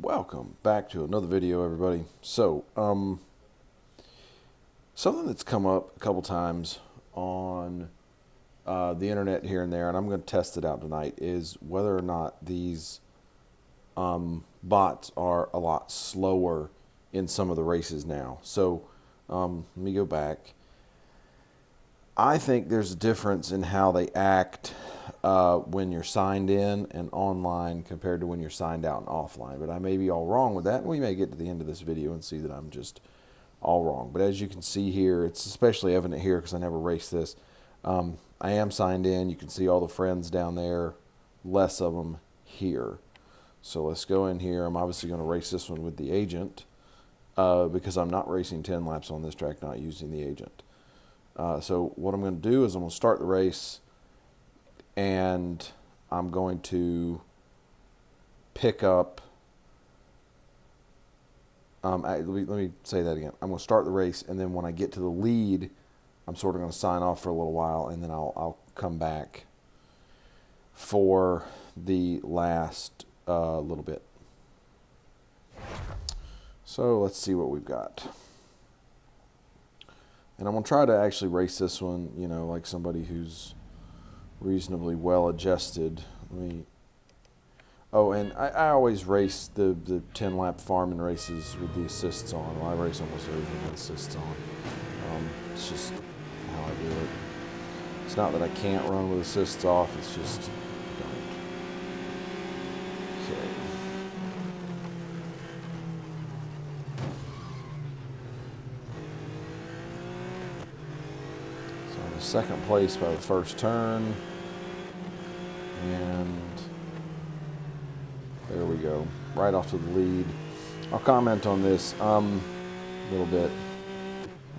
Welcome back to another video, everybody. So, something that's come up a couple times on the internet here and there, and I'm going to test it out tonight, is whether or not these bots are a lot slower in some of the races now. So, let me go back. I think there's a difference in how they act when you're signed in and online compared to when you're signed out and offline. But I may be all wrong with that, and we may get to the end of this video and see that I'm just all wrong. But as you can see here, it's especially evident here because I never raced this. I am signed in. You can see all the friends down there, less of them here. So let's go in here. I'm obviously going to race this one with the agent because I'm not racing 10 laps on this track, not using the agent. So what I'm going to do is I'm going to start the race, and I'm going to pick up, let me say that again. I'm going to start the race, and then when I get to the lead, I'm sort of going to sign off for a little while, and then I'll come back for the last little bit. So let's see what we've got. And I'm going to try to actually race this one, you know, like somebody who's reasonably well adjusted. Oh, and I always race the 10-lap farming races with the assists on. Well, I race almost everything with assists on. It's just how I do it. It's not that I can't run with assists off, it's just I don't. Okay. Second place by the first turn, and there we go, right off to the lead. I'll comment on this a little bit.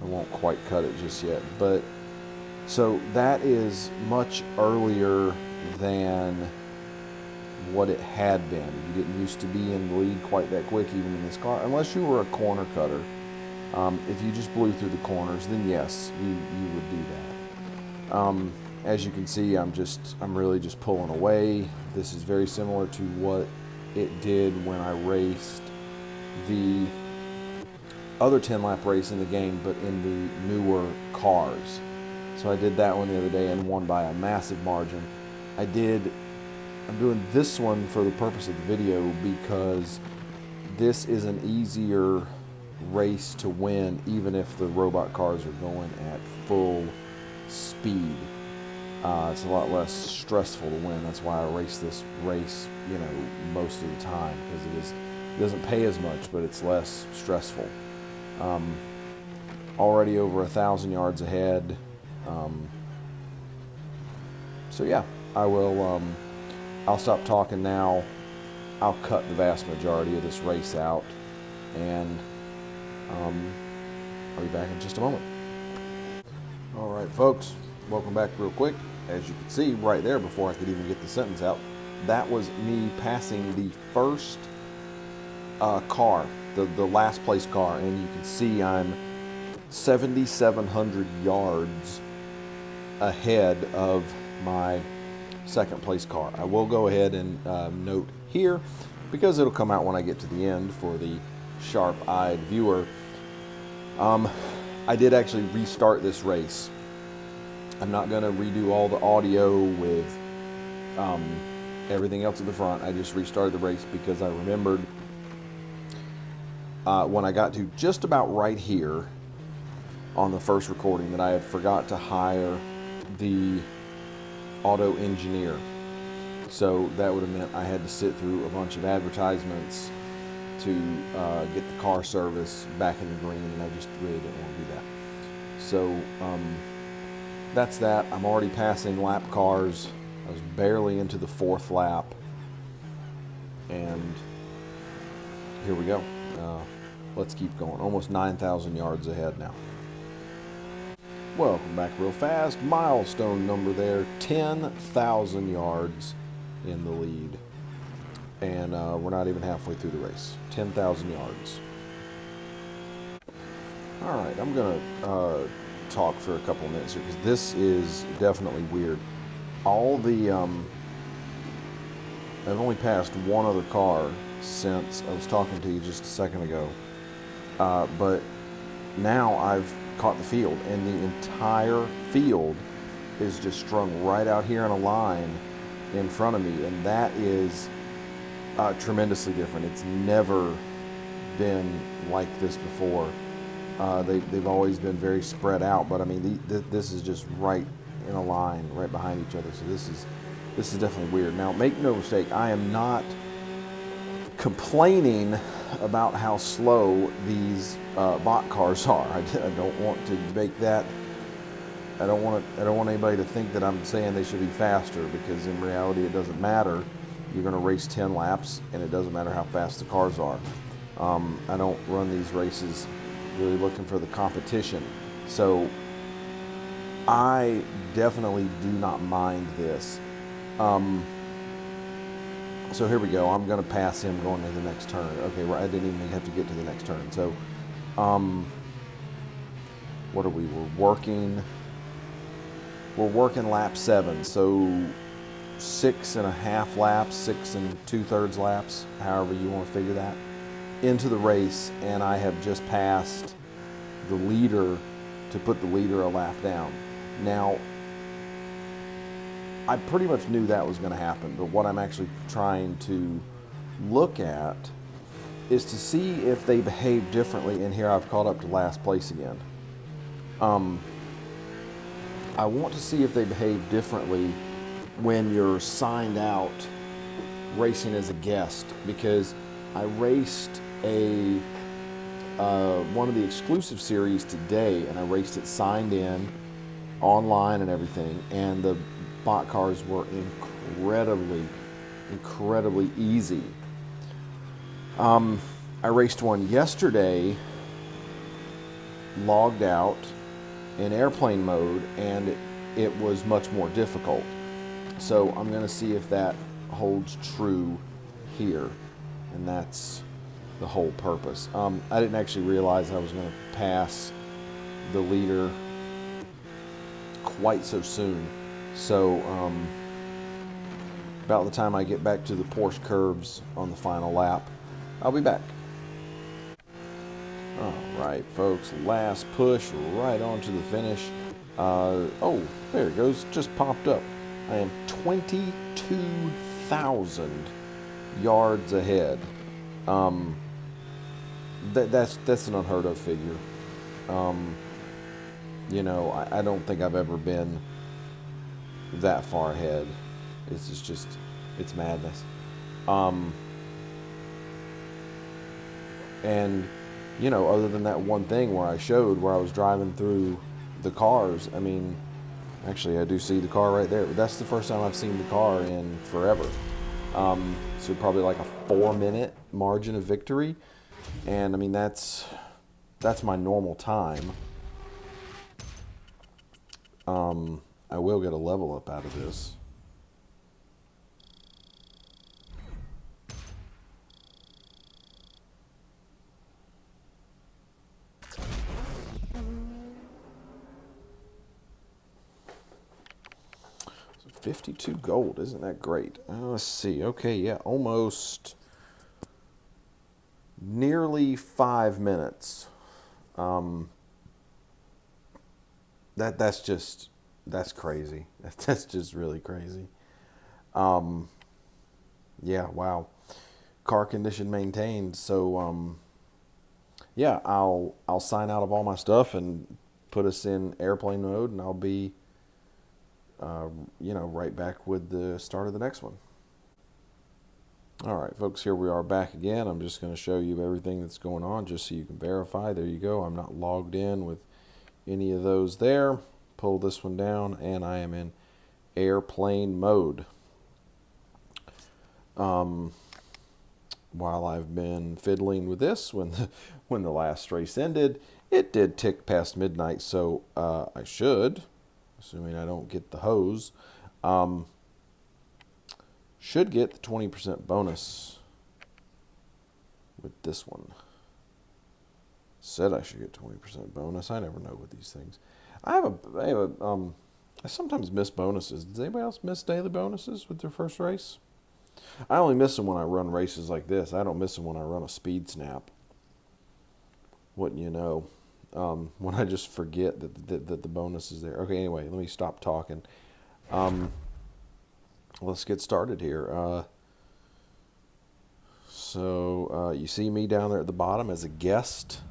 I won't quite cut it just yet, but so that is much earlier than what it had been. You didn't used to be in the lead quite that quick even in this car, unless you were a corner cutter. If you just blew through the corners, then yes, you would do that. As you can see, I'm really just pulling away. This is very similar to what it did when I raced the other 10-lap race in the game, but in the newer cars. So I did that one the other day and won by a massive margin. I'm doing this one for the purpose of the video because this is an easier race to win, even if the robot cars are going at full speed. It's a lot less stressful to win. That's why I race this race, you know, most of the time, because it doesn't pay as much, but it's less stressful. Already over 1,000 yards ahead. So yeah, I'll stop talking now. I'll cut the vast majority of this race out, and I'll be back in just a moment. All right, folks, welcome back real quick. As you can see right there, before I could even get the sentence out, that was me passing the first car, the last place car, and you can see I'm 7,700 yards ahead of my second place car. I will go ahead and note here, because it'll come out when I get to the end for the sharp-eyed viewer, I did actually restart this race. I'm not going to redo all the audio with everything else at the front. I just restarted the race because I remembered when I got to just about right here on the first recording that I had forgot to hire the auto engineer. So that would have meant I had to sit through a bunch of advertisements to get the car service back in the green, and I just really didn't want to do that. So that's that. I'm already passing lap cars. I was barely into the fourth lap, and here we go. Let's keep going. Almost 9,000 yards ahead now. Welcome back real fast. Milestone number there, 10,000 yards in the lead. And we're not even halfway through the race. 10,000 yards. All right, I'm going to talk for a couple of minutes here because this is definitely weird. All the I've only passed one other car since I was talking to you just a second ago. But now I've caught the field, and the entire field is just strung right out here in a line in front of me, and that is tremendously different. It's never been like this before. They've always been very spread out, but I mean, this is just right in a line, right behind each other. So this is definitely weird. Now, make no mistake, I am not complaining about how slow these bot cars are. I don't want to make that. I don't want anybody to think that I'm saying they should be faster, because in reality it doesn't matter. You're going to race 10 laps, and it doesn't matter how fast the cars are. I don't run these races really looking for the competition. So I definitely do not mind this. So here we go. I'm going to pass him going to the next turn. Okay, right, I didn't even have to get to the next turn. So what are we? We're working lap 7. So 6.5 laps, 6 2/3 laps, however you want to figure that, into the race, and I have just passed the leader to put the leader a lap down. Now, I pretty much knew that was going to happen, but what I'm actually trying to look at is to see if they behave differently, and here I've caught up to last place again. I want to see if they behave differently when you're signed out racing as a guest, because I raced one of the exclusive series today, and I raced it signed in online and everything, and the bot cars were incredibly easy. I raced one yesterday, logged out in airplane mode, and it was much more difficult. So I'm going to see if that holds true here, and that's the whole purpose. I didn't actually realize I was going to pass the leader quite so soon. So about the time I get back to the Porsche curves on the final lap, I'll be back. All right, folks, last push right on to the finish. Oh, there it goes, just popped up. I am 22,000 yards ahead. That's an unheard of figure. You know, I don't think I've ever been that far ahead. It's madness. And you know, other than that one thing where I showed where I was driving through the cars, I mean, actually I do see the car right there, but that's the first time I've seen the car in forever. So probably like a 4-minute margin of victory, and I mean that's my normal time. I will get a level up out of this. So 52 gold, isn't that great? Let's see. Okay, yeah, almost nearly 5 minutes. That's crazy. That's just really crazy. Yeah, wow. Car condition maintained. So yeah, I'll sign out of all my stuff and put us in airplane mode, and I'll be right back with the start of the next one. All right, folks, here we are back again. I'm just going to show you everything that's going on just so you can verify. There you go. I'm not logged in with any of those there. Pull this one down, and I am in airplane mode. While I've been fiddling with this, when the last race ended, it did tick past midnight, so I should, assuming I don't get the hose, should get the 20% bonus with this one. Said I should get 20% bonus. I never know with these things. I sometimes miss bonuses. Does anybody else miss daily bonuses with their first race? I only miss them when I run races like this. I don't miss them when I run a speed snap. Wouldn't you know? When I just forget that the bonus is there. Okay, anyway, let me stop talking. Let's get started here. So you see me down there at the bottom as a guest,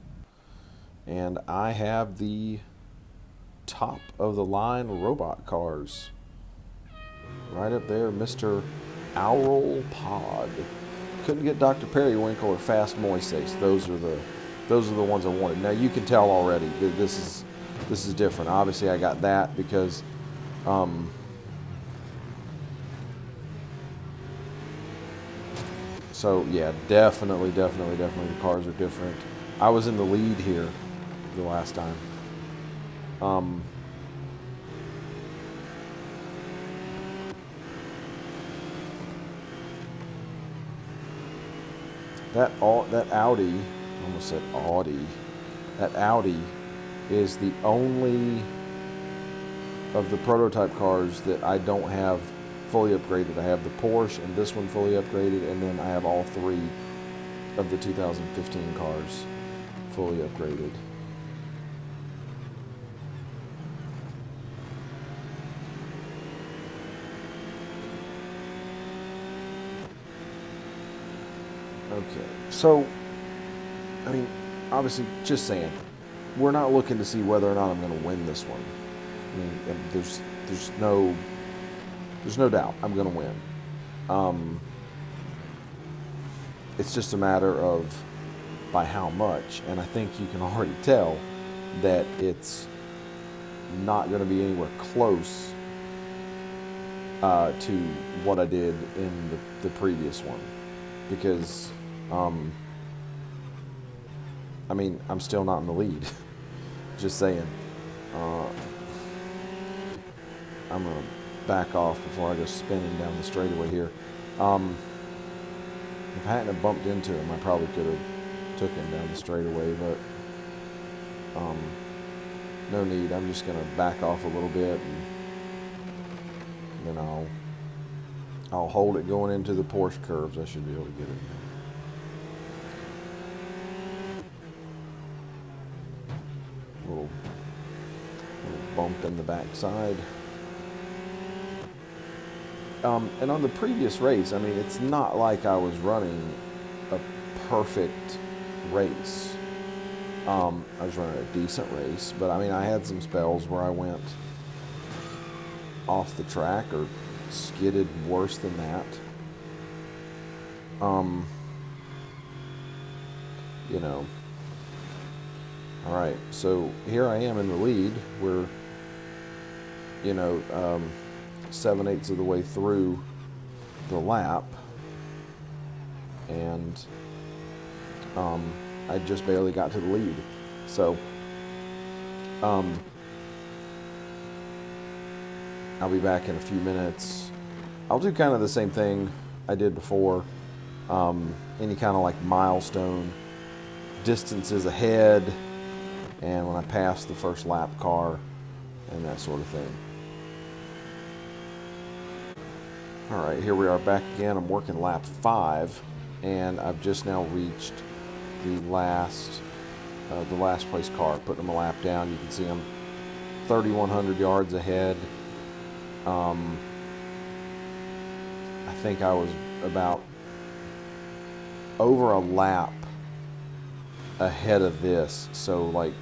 and I have the top of the line robot cars. Right up there, Mr. Owl Pod. Couldn't get Dr. Periwinkle or Fast Moises. Those are the ones I wanted. Now you can tell already that this is different. Obviously, I got that because so yeah, definitely the cars are different. I was in the lead here the last time. That Audi, almost said Audi. That Audi is the only of the prototype cars that I don't have fully upgraded. I have the Porsche and this one fully upgraded, and then I have all three of the 2015 cars fully upgraded. Okay, so, I mean, obviously, just saying, we're not looking to see whether or not I'm going to win this one. I mean, there's no doubt I'm going to win. It's just a matter of by how much, and I think you can already tell that it's not going to be anywhere close to what I did in the previous one, because I mean, I'm still not in the lead. Just saying. I'm going to back off before I go spinning down the straightaway here. If I hadn't have bumped into him, I probably could have took him down the straightaway, but no need. I'm just going to back off a little bit, and then I'll hold it going into the Porsche curves. I should be able to get it. Little bump in the backside. And on the previous race, I mean, it's not like I was running a perfect race. I was running a decent race, but I mean, I had some spells where I went off the track or skidded worse than that. You know. All right, so here I am in the lead. We're, 7/8 of the way through the lap, and I just barely got to the lead. So I'll be back in a few minutes. I'll do kind of the same thing I did before. Any kind of like milestone distances ahead, and when I pass the first lap car and that sort of thing. All right, here we are back again. I'm working lap 5, and I've just now reached the last place car, putting them a lap down. You can see I'm 3,100 yards ahead. I think I was about over a lap ahead of this, so like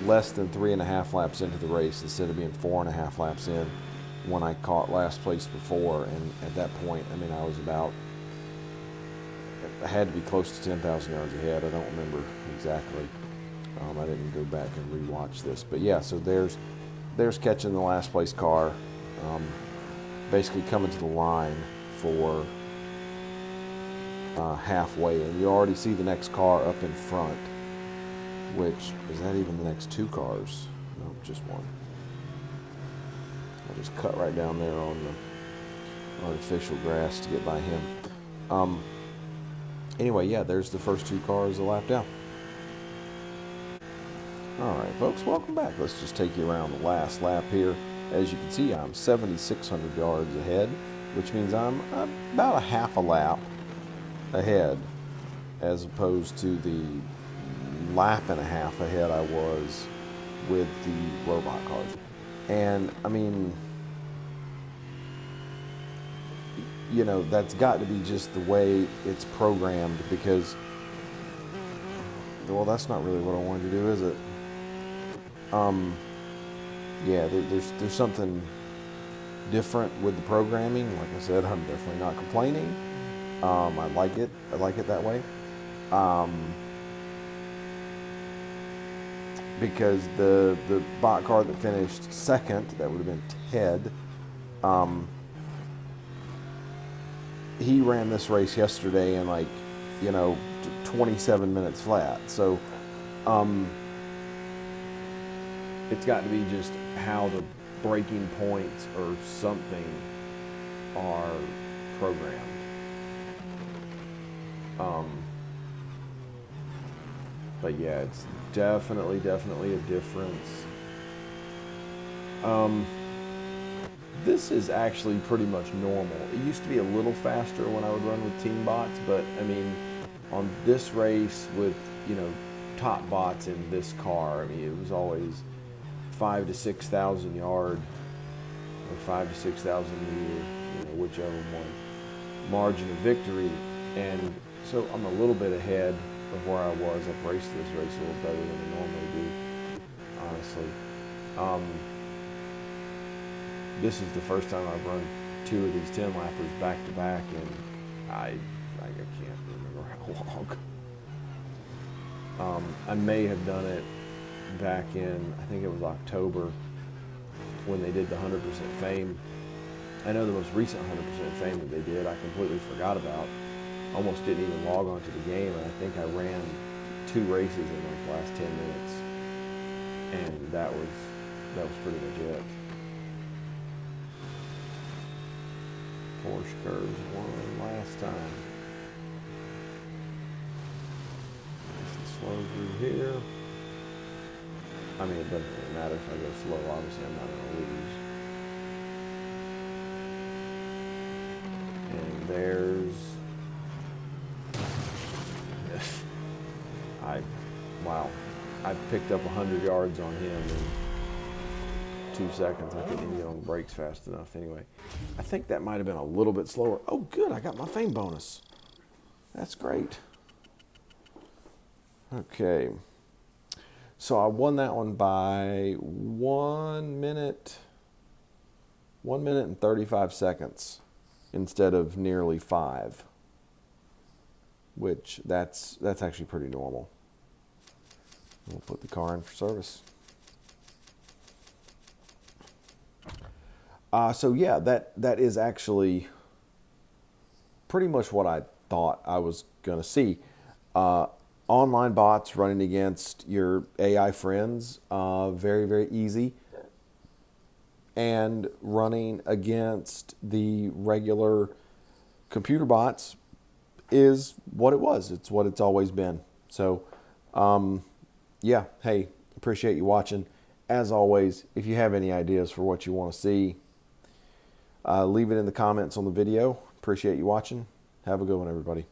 less than 3.5 laps into the race instead of being 4.5 laps in when I caught last place before. And at that point, I mean, I had to be close to 10,000 yards ahead. I don't remember exactly. I didn't go back and rewatch this, but yeah, so there's catching the last place car, basically coming to the line for halfway, and you already see the next car up in front, which is that even the next 2 cars? No, just one. I'll just cut right down there on the artificial grass to get by him. Anyway, yeah, there's the first 2 cars a lap down. All right, folks, welcome back. Let's just take you around the last lap here. As you can see, I'm 7,600 yards ahead. which means I'm about a half a lap ahead, as opposed to the lap and a half ahead I was with the robot cars. And I mean, you know, that's got to be just the way it's programmed, because, well, that's not really what I wanted to do, is it? Yeah, there's something different with the programming. Like I said, I'm definitely not complaining. I like it. I like it that way. Because the bot car that finished second, that would have been Ted, he ran this race yesterday in, like, you know, 27 minutes flat. So it's got to be just how the braking points or something are programmed. But yeah, it's definitely a difference. This is actually pretty much normal. It used to be a little faster when I would run with team bots, but I mean, on this race with, you know, top bots in this car, I mean, it was always 5,000 to 6,000 yard or 5,000 to 6,000 meter, you know, whichever one, margin of victory. And so I'm a little bit ahead of where I was. I've raced this race a little better than I normally do, honestly. This is the first time I've run two of these 10 lappers back to back, and I can't remember how long. I may have done it back in, I think it was October, when they did the 100% fame. I know the most recent 100% fame that they did, I completely forgot about. Almost didn't even log on to the game, and I think I ran 2 races in like the last 10 minutes, and that was pretty much it. Porsche curves won last time. Nice and slow through here. I mean, it doesn't really matter if I go slow. Obviously, I'm not going to lose. And there's... wow. I picked up 100 yards on him in 2 seconds. I couldn't even get on the brakes fast enough anyway. I think that might have been a little bit slower. Oh, good. I got my fame bonus. That's great. Okay. So I won that one by 1 minute and 35 seconds instead of nearly 5, which that's actually pretty normal. We'll put the car in for service. So yeah, that is actually pretty much what I thought I was going to see. Online bots running against your AI friends, very, very easy. And running against the regular computer bots is what it was. It's what it's always been. So, yeah, hey, appreciate you watching. As always, if you have any ideas for what you want to see, leave it in the comments on the video. Appreciate you watching. Have a good one, everybody.